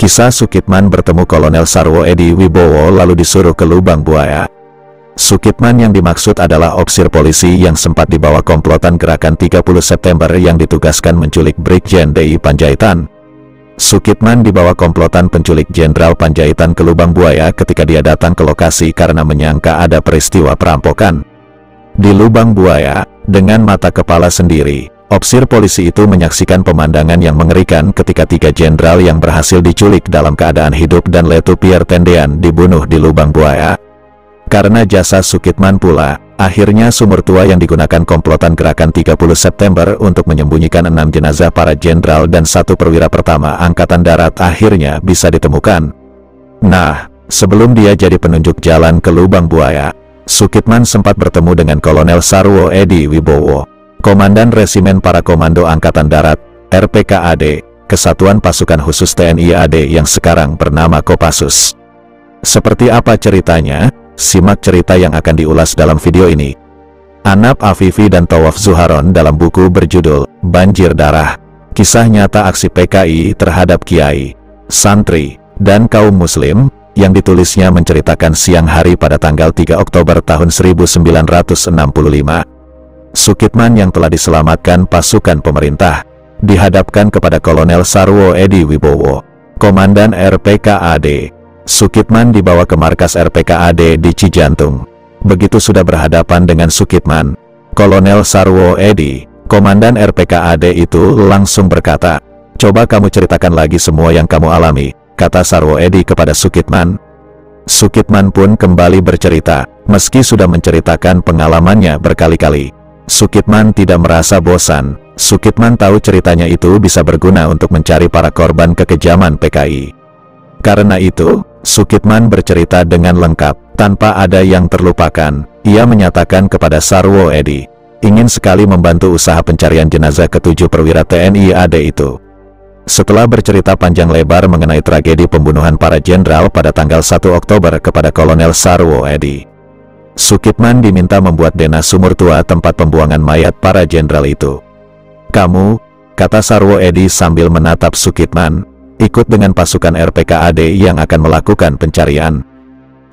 Kisah Sukitman bertemu Kolonel Sarwo Edi Wibowo lalu disuruh ke lubang buaya. Sukitman yang dimaksud adalah opsir polisi yang sempat dibawa komplotan gerakan 30 September yang ditugaskan menculik Brigjen DI Panjaitan. Sukitman dibawa komplotan penculik Jenderal Panjaitan ke lubang buaya ketika dia datang ke lokasi karena menyangka ada peristiwa perampokan. Di lubang buaya, dengan mata kepala sendiri, opsir polisi itu menyaksikan pemandangan yang mengerikan ketika 3 jenderal yang berhasil diculik dalam keadaan hidup dan Letu Pierre Tendean dibunuh di lubang buaya. Karena jasa Sukitman pula, akhirnya sumur tua yang digunakan komplotan gerakan 30 September untuk menyembunyikan 6 jenazah para jenderal dan 1 perwira pertama Angkatan Darat akhirnya bisa ditemukan. Nah, sebelum dia jadi penunjuk jalan ke lubang buaya, Sukitman sempat bertemu dengan Kolonel Sarwo Edi Wibowo, Komandan Resimen Para Komando Angkatan Darat, RPKAD, Kesatuan Pasukan Khusus TNI AD yang sekarang bernama Kopassus. Seperti apa ceritanya? Simak cerita yang akan diulas dalam video ini. Anap Afifi dan Tawaf Zuharon dalam buku berjudul Banjir Darah, Kisah Nyata Aksi PKI Terhadap Kiai, Santri, dan Kaum Muslim, yang ditulisnya menceritakan siang hari pada tanggal 3 Oktober tahun 1965. Sukitman yang telah diselamatkan pasukan pemerintah, dihadapkan kepada Kolonel Sarwo Edi Wibowo, Komandan RPKAD. Sukitman dibawa ke markas RPKAD di Cijantung. Begitu sudah berhadapan dengan Sukitman, Kolonel Sarwo Edi, Komandan RPKAD itu langsung berkata, "Coba kamu ceritakan lagi semua yang kamu alami," kata Sarwo Edi kepada Sukitman. Sukitman pun kembali bercerita, meski sudah menceritakan pengalamannya berkali-kali. Sukitman tidak merasa bosan. Sukitman tahu ceritanya itu bisa berguna untuk mencari para korban kekejaman PKI. Karena itu, Sukitman bercerita dengan lengkap, tanpa ada yang terlupakan. Ia menyatakan kepada Sarwo Edi, ingin sekali membantu usaha pencarian jenazah ke-7 perwira TNI AD itu. Setelah bercerita panjang lebar mengenai tragedi pembunuhan para jenderal pada tanggal 1 Oktober kepada Kolonel Sarwo Edi, Sukitman diminta membuat denah sumur tua tempat pembuangan mayat para jenderal itu. "Kamu," kata Sarwo Edi sambil menatap Sukitman, "ikut dengan pasukan RPKAD yang akan melakukan pencarian.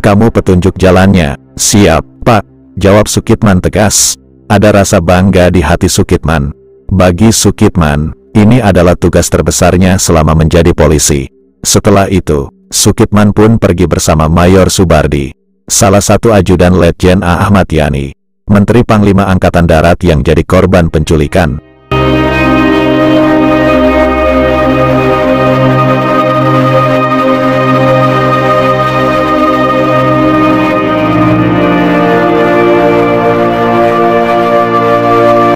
Kamu petunjuk jalannya." "Siap, Pak," jawab Sukitman tegas. Ada rasa bangga di hati Sukitman. Bagi Sukitman, ini adalah tugas terbesarnya selama menjadi polisi. Setelah itu, Sukitman pun pergi bersama Mayor Subardi, salah satu ajudan Letjen A. Ahmad Yani, Menteri Panglima Angkatan Darat yang jadi korban penculikan.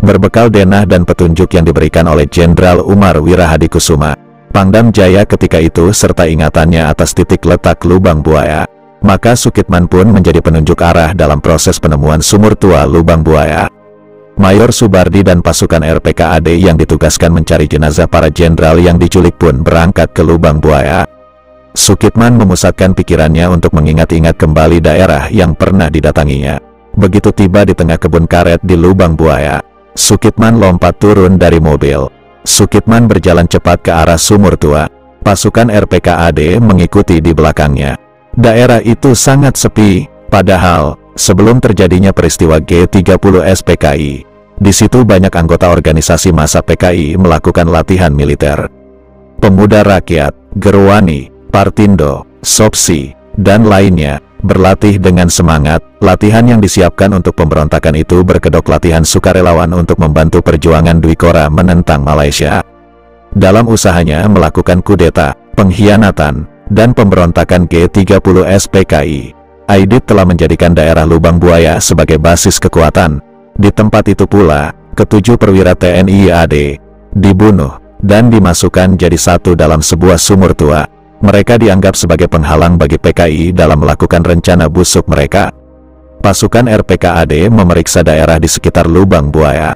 Berbekal denah dan petunjuk yang diberikan oleh Jenderal Umar Wirahadikusuma, Pangdam Jaya ketika itu serta ingatannya atas titik letak lubang buaya, maka Sukitman pun menjadi penunjuk arah dalam proses penemuan sumur tua lubang buaya. Mayor Subardi dan pasukan RPKAD yang ditugaskan mencari jenazah para jenderal yang diculik pun berangkat ke lubang buaya. Sukitman memusatkan pikirannya untuk mengingat-ingat kembali daerah yang pernah didatanginya. Begitu tiba di tengah kebun karet di lubang buaya, Sukitman lompat turun dari mobil. Sukitman berjalan cepat ke arah sumur tua. Pasukan RPKAD mengikuti di belakangnya. Daerah itu sangat sepi, padahal sebelum terjadinya peristiwa G30S PKI, di situ banyak anggota organisasi massa PKI melakukan latihan militer. Pemuda Rakyat, Gerwani, Partindo, Sopsi, dan lainnya berlatih dengan semangat. Latihan yang disiapkan untuk pemberontakan itu berkedok latihan sukarelawan untuk membantu perjuangan Dwi Kora menentang Malaysia. Dalam usahanya melakukan kudeta, pengkhianatan, dan pemberontakan G30S PKI, Aidit telah menjadikan daerah lubang buaya sebagai basis kekuatan. Di tempat itu pula, ke-7 perwira TNI AD dibunuh dan dimasukkan jadi satu dalam sebuah sumur tua. Mereka dianggap sebagai penghalang bagi PKI dalam melakukan rencana busuk mereka. Pasukan RPKAD memeriksa daerah di sekitar lubang buaya.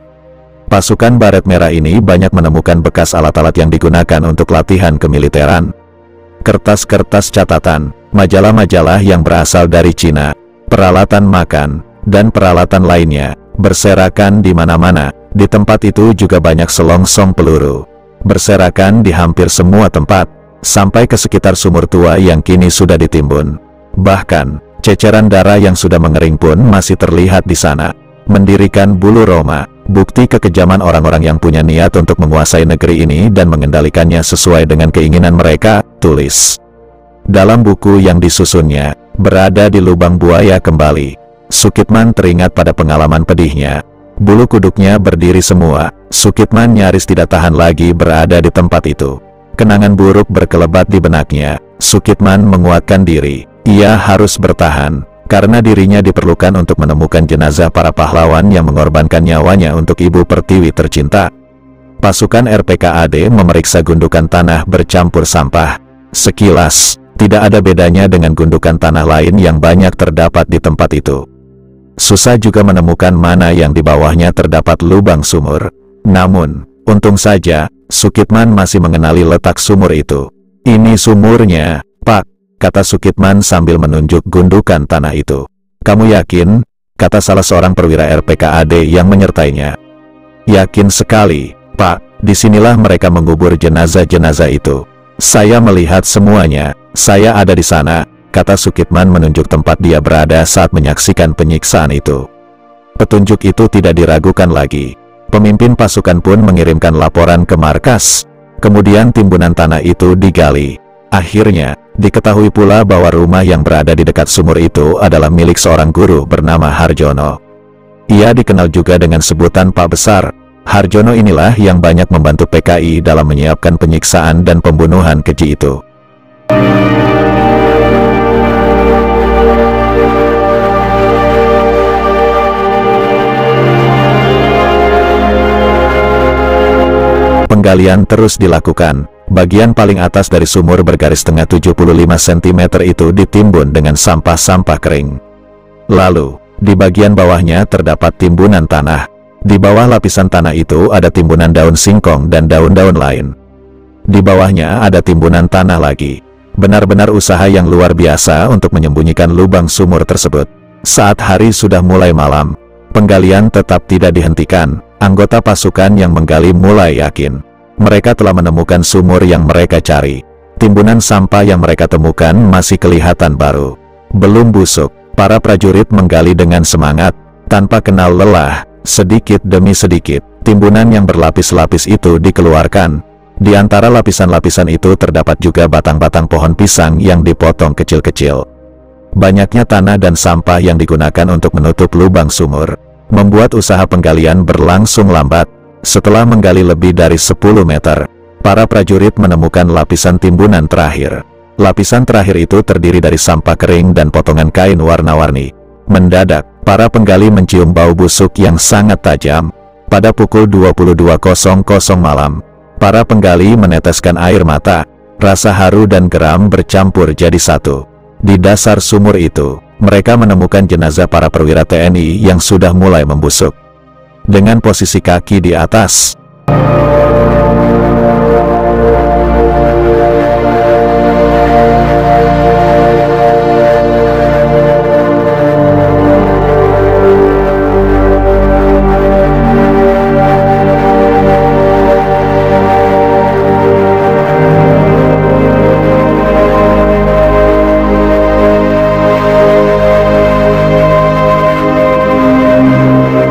Pasukan Baret Merah ini banyak menemukan bekas alat-alat yang digunakan untuk latihan kemiliteran. Kertas-kertas catatan, majalah-majalah yang berasal dari Cina, peralatan makan, dan peralatan lainnya, berserakan di mana-mana. Di tempat itu juga banyak selongsong peluru, berserakan di hampir semua tempat. sampai ke sekitar sumur tua yang kini sudah ditimbun. Bahkan, ceceran darah yang sudah mengering pun masih terlihat di sana. Mendirikan bulu roma, bukti kekejaman orang-orang yang punya niat untuk menguasai negeri ini dan mengendalikannya sesuai dengan keinginan mereka, tulis dalam buku yang disusunnya. Berada di lubang buaya kembali, Sukitman teringat pada pengalaman pedihnya. Bulu kuduknya berdiri semua. Sukitman nyaris tidak tahan lagi berada di tempat itu. Kenangan buruk berkelebat di benaknya. Sukitman menguatkan diri. Ia harus bertahan, karena dirinya diperlukan untuk menemukan jenazah para pahlawan yang mengorbankan nyawanya untuk Ibu Pertiwi tercinta. Pasukan RPKAD memeriksa gundukan tanah bercampur sampah. Sekilas, tidak ada bedanya dengan gundukan tanah lain yang banyak terdapat di tempat itu. Susah juga menemukan mana yang di bawahnya terdapat lubang sumur. Namun, untung saja, Sukitman masih mengenali letak sumur itu. "Ini sumurnya, Pak," kata Sukitman sambil menunjuk gundukan tanah itu. "Kamu yakin?" kata salah seorang perwira RPKAD yang menyertainya. "Yakin sekali, Pak. Disinilah mereka mengubur jenazah-jenazah itu. Saya melihat semuanya, saya ada di sana," kata Sukitman menunjuk tempat dia berada saat menyaksikan penyiksaan itu. Petunjuk itu tidak diragukan lagi. Pemimpin pasukan pun mengirimkan laporan ke markas. Kemudian timbunan tanah itu digali. Akhirnya, diketahui pula bahwa rumah yang berada di dekat sumur itu adalah milik seorang guru bernama Harjono. Ia dikenal juga dengan sebutan Pak Besar. Harjono inilah yang banyak membantu PKI dalam menyiapkan penyiksaan dan pembunuhan keji itu. Penggalian terus dilakukan. Bagian paling atas dari sumur bergaris tengah 75 cm itu ditimbun dengan sampah-sampah kering. Lalu, di bagian bawahnya terdapat timbunan tanah. Di bawah lapisan tanah itu ada timbunan daun singkong dan daun-daun lain. Di bawahnya ada timbunan tanah lagi. Benar-benar usaha yang luar biasa untuk menyembunyikan lubang sumur tersebut. Saat hari sudah mulai malam, penggalian tetap tidak dihentikan. Anggota pasukan yang menggali mulai yakin mereka telah menemukan sumur yang mereka cari. Timbunan sampah yang mereka temukan masih kelihatan baru, belum busuk. Para prajurit menggali dengan semangat, tanpa kenal lelah. Sedikit demi sedikit, timbunan yang berlapis-lapis itu dikeluarkan. Di antara lapisan-lapisan itu terdapat juga batang-batang pohon pisang yang dipotong kecil-kecil. Banyaknya tanah dan sampah yang digunakan untuk menutup lubang sumur membuat usaha penggalian berlangsung lambat. Setelah menggali lebih dari 10 meter, para prajurit menemukan lapisan timbunan terakhir. Lapisan terakhir itu terdiri dari sampah kering dan potongan kain warna-warni. Mendadak, para penggali mencium bau busuk yang sangat tajam. Pada pukul 22.00 malam, para penggali meneteskan air mata. Rasa haru dan geram bercampur jadi satu. Di dasar sumur itu, mereka menemukan jenazah para perwira TNI yang sudah mulai membusuk. Dengan posisi kaki di atas,